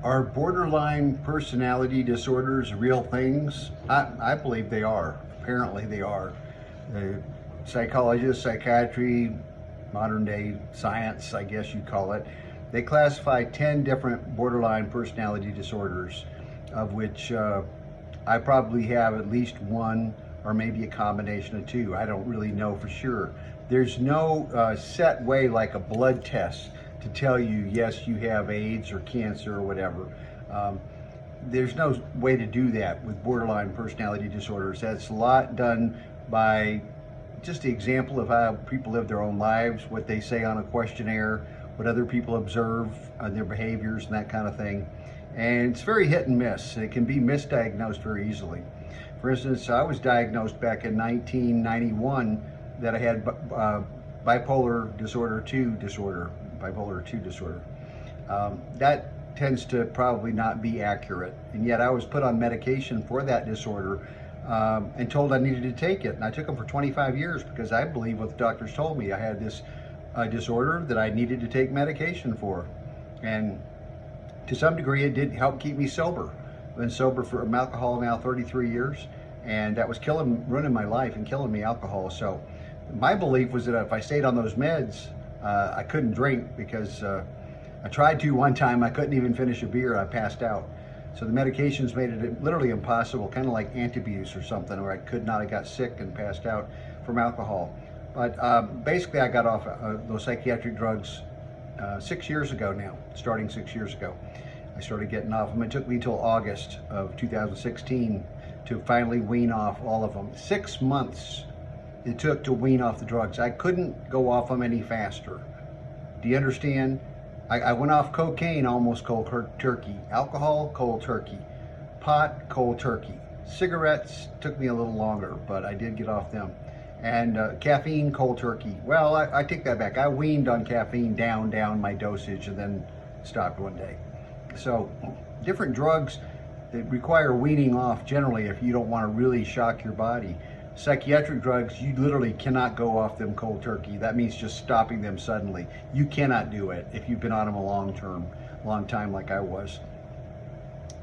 Are borderline personality disorders real things? I believe they are. Apparently, they are. The psychologists, psychiatry, modern day science, I guess you'd call it, they classify 10 different borderline personality disorders, of which I probably have at least one or maybe a combination of two. I don't really know for sure. There's no set way like a blood test to tell you, yes, you have AIDS or cancer or whatever. Um, there's no way to do that with borderline personality disorders. That's a lot done by just the example of how people live their own lives, what they say on a questionnaire, what other people observe on their behaviors and that kind of thing. And it's very hit and miss. It can be misdiagnosed very easily. For instance, I was diagnosed back in 1991 that I had bipolar disorder 2 disorder, bipolar 2 disorder. That tends to probably not be accurate. And yet I was put on medication for that disorder and told I needed to take it. And I took them for 25 years because I believe what the doctors told me. I had this disorder that I needed to take medication for. And to some degree, it did help keep me sober. I've been sober from alcohol now 33 years, and that was ruining my life and killing me, alcohol. So my belief was that if I stayed on those meds, I couldn't drink because I tried to one time. I couldn't even finish a beer. I passed out. So the medications made it literally impossible, kind of like Antabuse or something, where I could not. I got sick and passed out from alcohol. But basically, I got off those psychiatric drugs 6 years ago now, starting 6 years ago. I started getting off them. It took me until August of 2016 to finally wean off all of them. 6 months it took to wean off the drugs. I couldn't go off them any faster. Do you understand? I went off cocaine almost cold turkey, alcohol cold turkey, pot cold turkey, cigarettes took me a little longer, but I did get off them, and caffeine cold turkey. Well, I take that back. I weaned on caffeine down my dosage and then stopped one day. So different drugs that require weaning off generally if you don't want to really shock your body. Psychiatric drugs, you literally cannot go off them cold turkey. That means just stopping them suddenly. You cannot do it if you've been on them a long time like I was.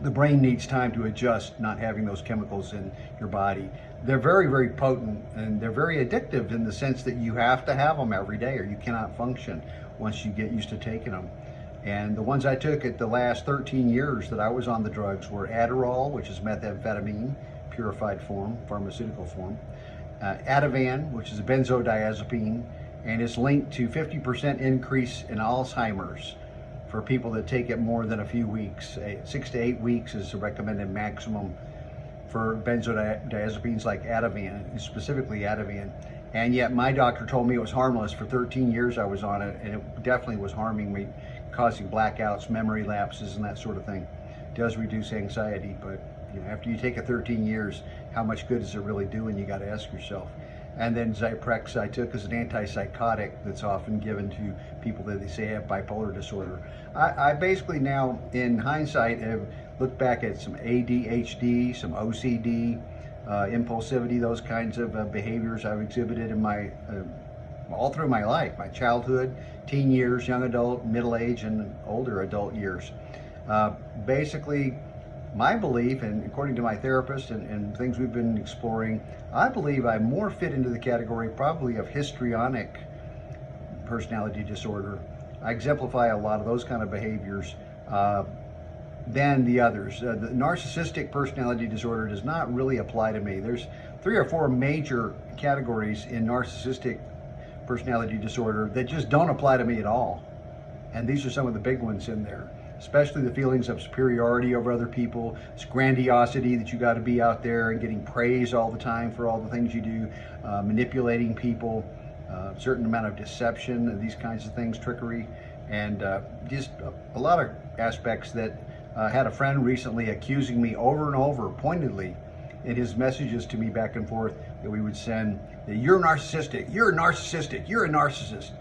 The brain needs time to adjust not having those chemicals in your body. They're very, very potent, and they're very addictive in the sense that you have to have them every day or you cannot function once you get used to taking them. And the ones I took at the last 13 years that I was on the drugs were Adderall, which is methamphetamine, purified form, pharmaceutical form, Ativan, which is a benzodiazepine, and it's linked to 50% increase in Alzheimer's for people that take it more than a few weeks. 6 to 8 weeks is the recommended maximum for benzodiazepines like Ativan, specifically Ativan. And yet my doctor told me it was harmless. For 13 years I was on it, and it definitely was harming me, causing blackouts, memory lapses, and that sort of thing. It does reduce anxiety, but after you take it 13 years, how much good is it really doing? You got to ask yourself. And then Zyprexa I took as an antipsychotic that's often given to people that they say have bipolar disorder. I basically now, in hindsight, have looked back at some ADHD, some OCD, impulsivity, those kinds of behaviors I've exhibited in my all through my life, my childhood, teen years, young adult, middle age, and older adult years. Basically, my belief, and according to my therapist and things we've been exploring, I believe I more fit into the category probably of histrionic personality disorder. I exemplify a lot of those kind of behaviors than the others. The narcissistic personality disorder does not really apply to me. There's 3 or 4 major categories in narcissistic personality disorder that just don't apply to me at all. And these are some of the big ones in there, especially the feelings of superiority over other people, this grandiosity that you got to be out there and getting praise all the time for all the things you do, manipulating people, certain amount of deception, these kinds of things, trickery, and just a lot of aspects that had a friend recently accusing me over and over pointedly in his messages to me back and forth that we would send, that you're narcissistic, you're narcissistic, you're a narcissist.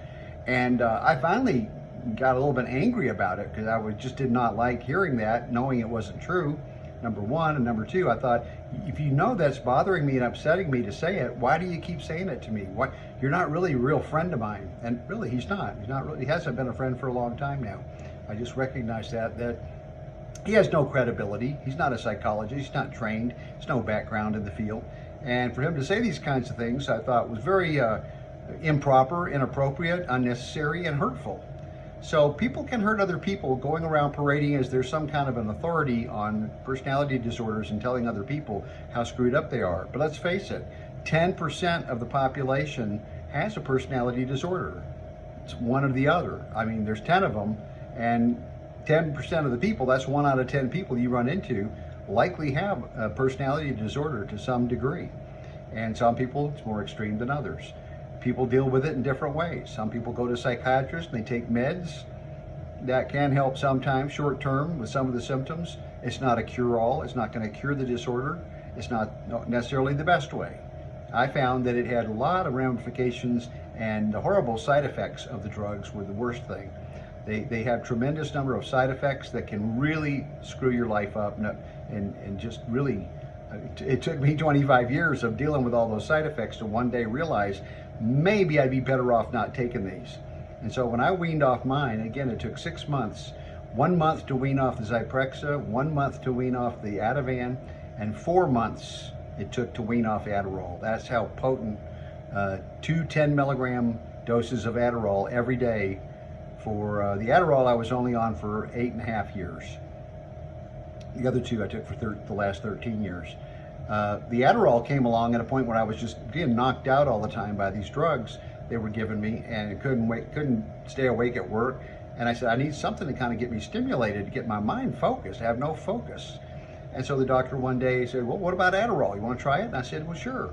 And I finally got a little bit angry about it because I just did not like hearing that, knowing it wasn't true, number one. And number two, I thought, if you know that's bothering me and upsetting me to say it, why do you keep saying it to me? What, you're not really a real friend of mine. And really, he's not really, he hasn't been a friend for a long time now. I just recognized that He has no credibility. He's not a psychologist. He's not trained. He's no background in the field. And for him to say these kinds of things, I thought was very improper, inappropriate, unnecessary, and hurtful. So people can hurt other people going around parading as there's some kind of an authority on personality disorders and telling other people how screwed up they are. But let's face it, 10% of the population has a personality disorder. It's one or the other. I mean, there's 10 of them, and 10% of the people, that's 1 out of 10 people you run into, likely have a personality disorder to some degree. And some people, it's more extreme than others. People deal with it in different ways. Some people go to psychiatrists and they take meds. That can help sometimes short term with some of the symptoms. It's not a cure-all. It's not going to cure the disorder. It's not necessarily the best way. I found that it had a lot of ramifications, and the horrible side effects of the drugs were the worst thing. They have tremendous number of side effects that can really screw your life up, and just really, it took me 25 years of dealing with all those side effects to one day realize maybe I'd be better off not taking these. And so when I weaned off mine, again, it took 6 months, 1 month to wean off the Zyprexa, 1 month to wean off the Ativan, and 4 months it took to wean off Adderall. That's how potent 2 10 milligram doses of Adderall every day. For the Adderall, I was only on for 8.5 years. The other 2 I took for the last 13 years. The Adderall came along at a point where I was just being knocked out all the time by these drugs they were giving me, and couldn't stay awake at work. And I said, I need something to kind of get me stimulated, to get my mind focused. I have no focus. And so the doctor one day said, well, what about Adderall? You want to try it? And I said, well, sure,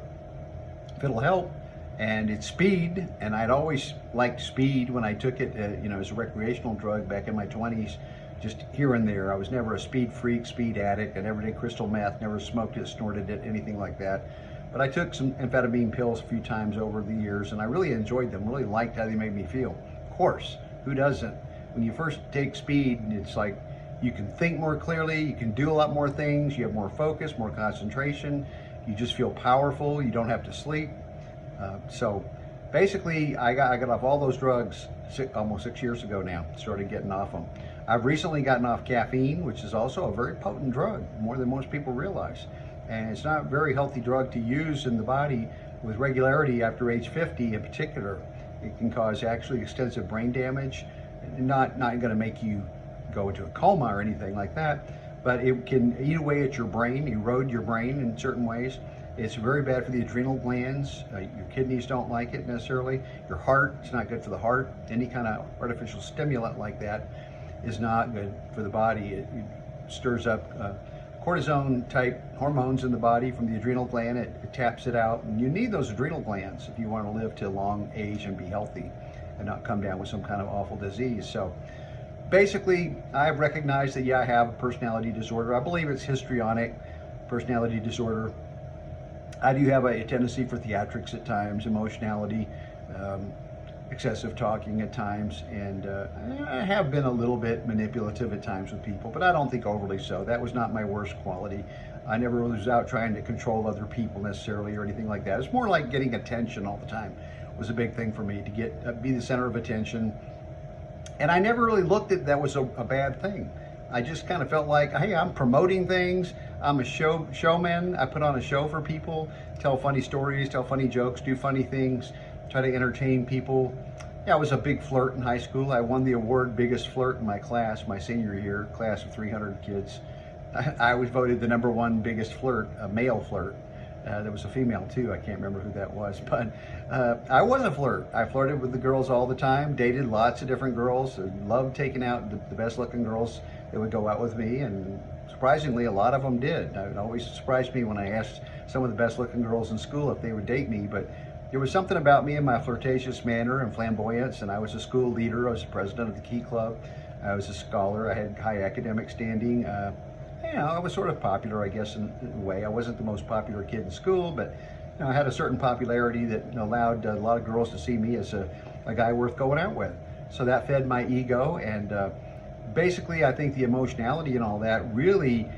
if it'll help. And it's speed, and I'd always liked speed when I took it, as a recreational drug back in my 20s, just here and there. I was never a speed freak, speed addict. I never did crystal meth, never smoked it, snorted it, anything like that. But I took some amphetamine pills a few times over the years, and I really enjoyed them, really liked how they made me feel. Of course, who doesn't? When you first take speed, it's like you can think more clearly, you can do a lot more things, you have more focus, more concentration, you just feel powerful, you don't have to sleep. So basically, I got off all those drugs almost 6 years ago now, started getting off them. I've recently gotten off caffeine, which is also a very potent drug, more than most people realize. And it's not a very healthy drug to use in the body with regularity after age 50 in particular. It can cause actually extensive brain damage, not going to make you go into a coma or anything like that, but it can eat away at your brain, erode your brain in certain ways. It's very bad for the adrenal glands. Your kidneys don't like it necessarily. Your heart, it's not good for the heart. Any kind of artificial stimulant like that is not good for the body. It stirs up cortisone type hormones in the body from the adrenal gland. It taps it out, and you need those adrenal glands if you want to live to a long age and be healthy and not come down with some kind of awful disease. So basically, I've recognized that, yeah, I have a personality disorder. I believe it's histrionic personality disorder. I do have a tendency for theatrics at times, emotionality, excessive talking at times, and I have been a little bit manipulative at times with people, but I don't think overly so. That was not my worst quality. I never was out trying to control other people necessarily or anything like that. It's more like getting attention all the time was a big thing for me, to be the center of attention. And I never really looked at that was a bad thing. I just kind of felt like, hey, I'm promoting things. I'm a showman. I put on a show for people, tell funny stories, tell funny jokes, do funny things, try to entertain people. Yeah, I was a big flirt in high school. I won the award biggest flirt in my class, my senior year, class of 300 kids. I was voted the #1 biggest flirt, a male flirt. There was a female too, I can't remember who that was, but I was a flirt. I flirted with the girls all the time, dated lots of different girls, loved taking out the best looking girls that would go out with me, and surprisingly a lot of them did. It always surprised me when I asked some of the best looking girls in school if they would date me, but there was something about me and my flirtatious manner and flamboyance, and I was a school leader, I was the president of the Key Club, I was a scholar, I had high academic standing. I was sort of popular, I guess, in a way. I wasn't the most popular kid in school, but I had a certain popularity that allowed a lot of girls to see me as a guy worth going out with. So that fed my ego, and basically I think the emotionality and all that really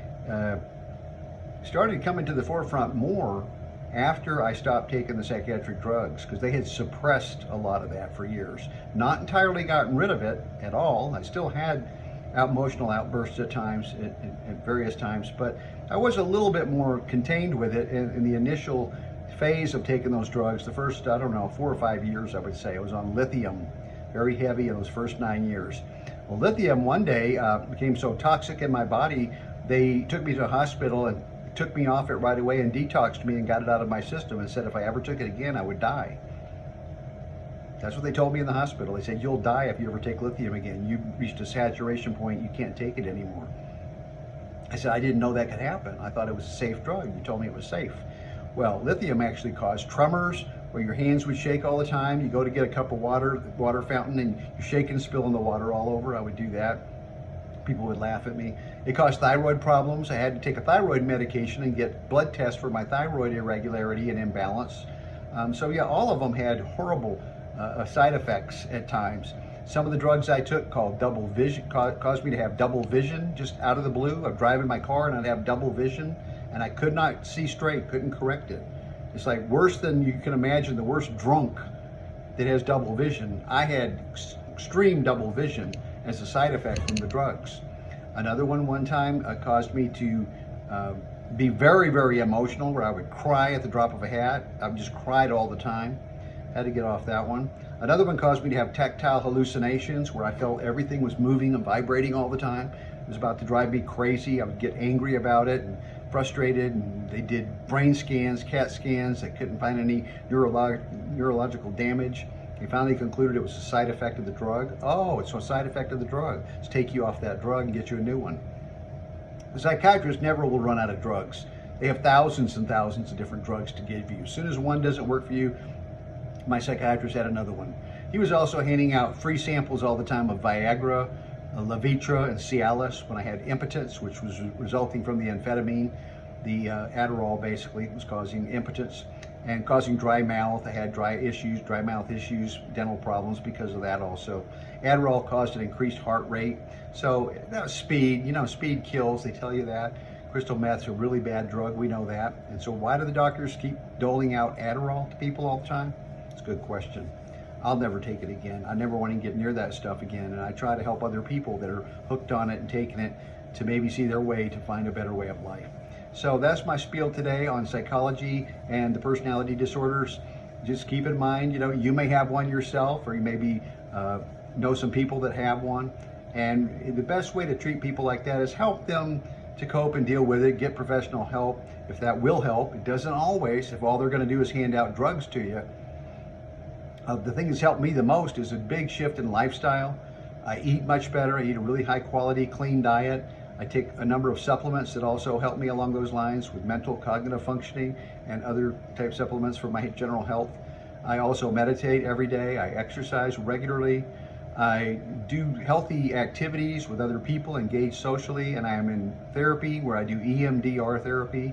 started coming to the forefront more after I stopped taking the psychiatric drugs, because they had suppressed a lot of that for years. Not entirely gotten rid of it at all. I still had emotional outbursts at times, at various times, but I was a little bit more contained with it in the initial phase of taking those drugs. The first, I don't know, 4 or 5 years, I would say. I was on lithium, very heavy in those first 9 years. Well, lithium one day became so toxic in my body, they took me to a hospital and took me off it right away and detoxed me and got it out of my system and said if I ever took it again, I would die. That's what they told me in the hospital. They said, you'll die if you ever take lithium again. You've reached a saturation point, you can't take it anymore. I said, I didn't know that could happen. I thought it was a safe drug. You told me it was safe. Well, lithium actually caused tremors, where your hands would shake all the time. You go to get a cup of water, the water fountain, and you shake and spilling the water all over. I would do that. People would laugh at me. It caused thyroid problems. I had to take a thyroid medication and get blood tests for my thyroid irregularity and imbalance. So yeah, all of them had horrible side effects at times. Some of the drugs I took called double vision, caused me to have double vision just out of the blue. I'm driving my car and I'd have double vision and I could not see straight, couldn't correct it. It's like worse than you can imagine, the worst drunk that has double vision. I had extreme double vision as a side effect from the drugs. Another one time caused me to be very, very emotional, where I would cry at the drop of a hat. I just cried all the time. Had to get off that one. Another one caused me to have tactile hallucinations, where I felt everything was moving and vibrating all the time. It was about to drive me crazy. I would get angry about it and frustrated, and they did brain scans, CAT scans. They couldn't find any neurological damage. They finally concluded it was a side effect of the drug. Oh, it's a side effect of the drug. Let's take you off that drug and get you a new one. The psychiatrist never will run out of drugs. They have thousands and thousands of different drugs to give you. As soon as one doesn't work for you, my psychiatrist had another one. He was also handing out free samples all the time of Viagra, Levitra, and Cialis when I had impotence, which was resulting from the amphetamine. The Adderall basically was causing impotence and causing dry mouth. I had dry mouth issues, dental problems because of that also. Adderall caused an increased heart rate. So that was speed, speed kills, they tell you that. Crystal meth's a really bad drug, we know that. And so why do the doctors keep doling out Adderall to people all the time? It's a good question. I'll never take it again. I never want to get near that stuff again. And I try to help other people that are hooked on it and taking it to maybe see their way to find a better way of life. So that's my spiel today on psychology and the personality disorders. Just keep in mind, you may have one yourself, or you maybe know some people that have one. And the best way to treat people like that is help them to cope and deal with it, get professional help if that will help. It doesn't always, if all they're going to do is hand out drugs to you. The thing that's helped me the most is a big shift in lifestyle. I eat much better. I eat a really high quality, clean diet. I take a number of supplements that also help me along those lines with mental, cognitive functioning and other type supplements for my general health. I also meditate every day. I exercise regularly. I do healthy activities with other people, engage socially, and I am in therapy where I do EMDR therapy,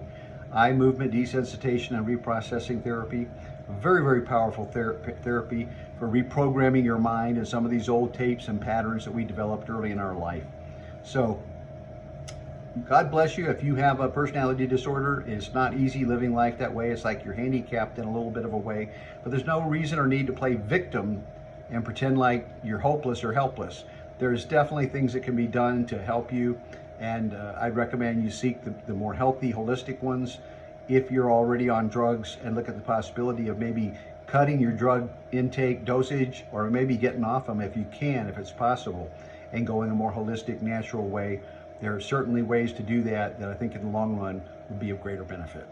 eye movement desensitization and reprocessing therapy. Very, very powerful therapy for reprogramming your mind and some of these old tapes and patterns that we developed early in our life. So, God bless you. If you have a personality disorder, it's not easy living life that way. It's like you're handicapped in a little bit of a way, but there's no reason or need to play victim and pretend like you're hopeless or helpless. There's definitely things that can be done to help you, and I'd recommend you seek the more healthy, holistic ones if you're already on drugs, and look at the possibility of maybe cutting your drug intake dosage, or maybe getting off them if you can, if it's possible, and going a more holistic, natural way. There are certainly ways to do that I think in the long run would be of greater benefit.